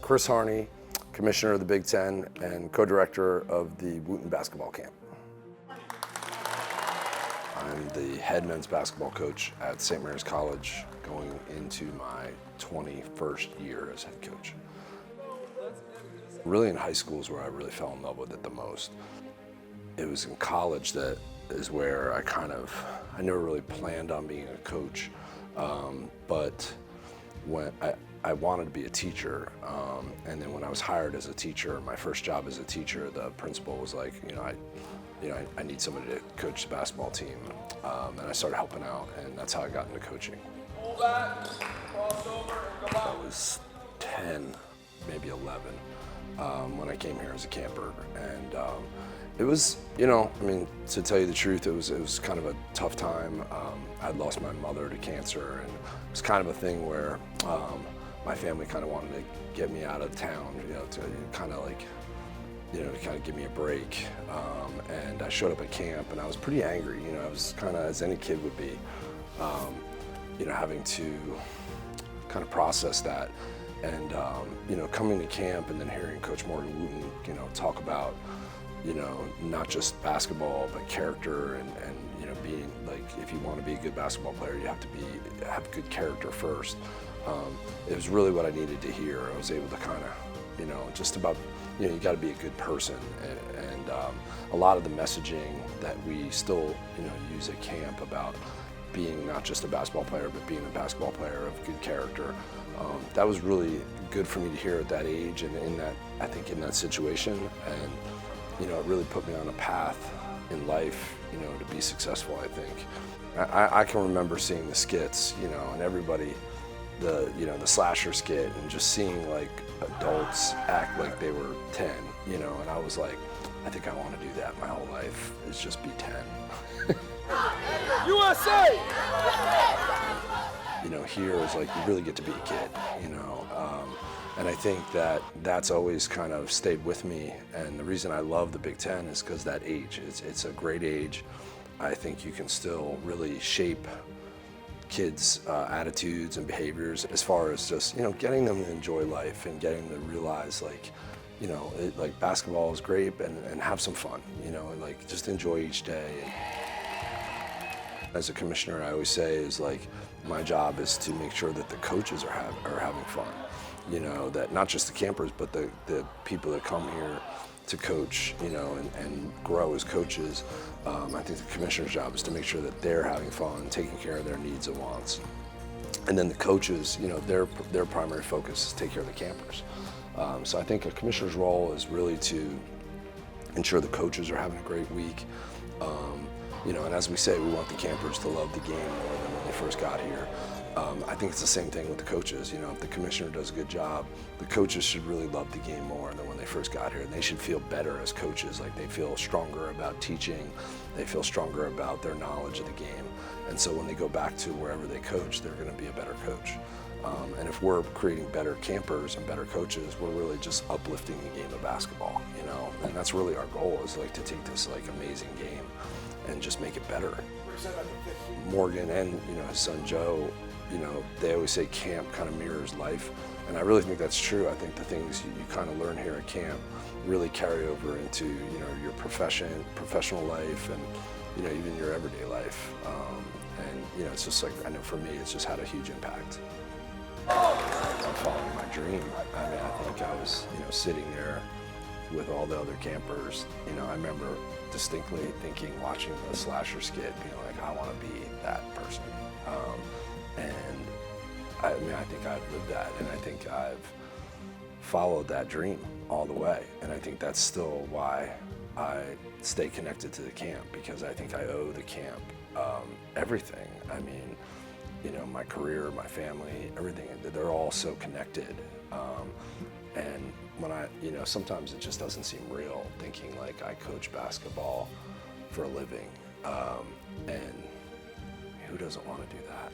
Chris Harney, Commissioner of the Big Ten and co-director of the Wootten basketball camp. I'm the head men's basketball coach at St. Mary's College, going into my 21st year as head coach. Really in high school is where I really fell in love with it the most. It was in college that is where I never really planned on being a coach, but when I wanted to be a teacher, and then when I was hired as a teacher, my first job as a teacher, the principal was like, I need somebody to coach the basketball team, and I started helping out, and that's how I got into coaching. Pull back, cross over, and go out. I was 10, maybe 11, when I came here as a camper, and it was, to tell you the truth, it was kind of a tough time. I'd lost my mother to cancer, and it was kind of a thing where my family kind of wanted to get me out of town, to kind of give me a break. And I showed up at camp, and I was pretty angry. I was kind of, as any kid would be, having to kind of process that. And coming to camp and then hearing Coach Morgan Wootten, talk about, not just basketball, but character and being like, if you want to be a good basketball player, you have to have good character first. It was really what I needed to hear. I was able to kind of, just about, you got to be a good person. And a lot of the messaging that we still, use at camp about being not just a basketball player, but being a basketball player of good character, that was really good for me to hear at that age and in that situation. And, it really put me on a path in life, to be successful, I think. I can remember seeing the skits, and everybody, the slasher skit, and just seeing like adults act like they were 10, and I was like, I think I want to do that my whole life, is just be 10. USA! Here is like, you really get to be a kid, and I think that's always kind of stayed with me. And the reason I love the Big Ten is because that age, it's a great age. I think you can still really shape kids' attitudes and behaviors as far as just, getting them to enjoy life and getting them to realize like basketball is great and have some fun, and like just enjoy each day. As a commissioner, I always say is like, my job is to make sure that the coaches are having fun. That not just the campers, but the people that come here to coach, and grow as coaches. I think the commissioner's job is to make sure that they're having fun, taking care of their needs and wants. And then the coaches, their primary focus is take care of the campers. So I think a commissioner's role is really to ensure the coaches are having a great week. And as we say, we want the campers to love the game more than when they first got here. I think it's the same thing with the coaches. If the commissioner does a good job, the coaches should really love the game more than when they first got here. And they should feel better as coaches, like they feel stronger about teaching, they feel stronger about their knowledge of the game. And so when they go back to wherever they coach, they're going to be a better coach. And if we're creating better campers and better coaches, we're really just uplifting the game of basketball, And that's really our goal, is like to take this like amazing game and just make it better. Morgan and his son Joe, they always say camp kind of mirrors life, and I really think that's true. I think the things you kind of learn here at camp really carry over into your professional life, and even your everyday life. And it's just like, I know for me, it's just had a huge impact. I'm following my dream. I mean, I think I was sitting there with all the other campers. I remember distinctly thinking, watching the slasher skit, being like, I want to be that person. And I think I've lived that, and I think I've followed that dream all the way. And I think that's still why I stay connected to the camp, because I think I owe the camp everything. I mean, my career, my family, everything, they're all so connected. And when sometimes it just doesn't seem real, thinking like I coach basketball for a living, and who doesn't want to do that?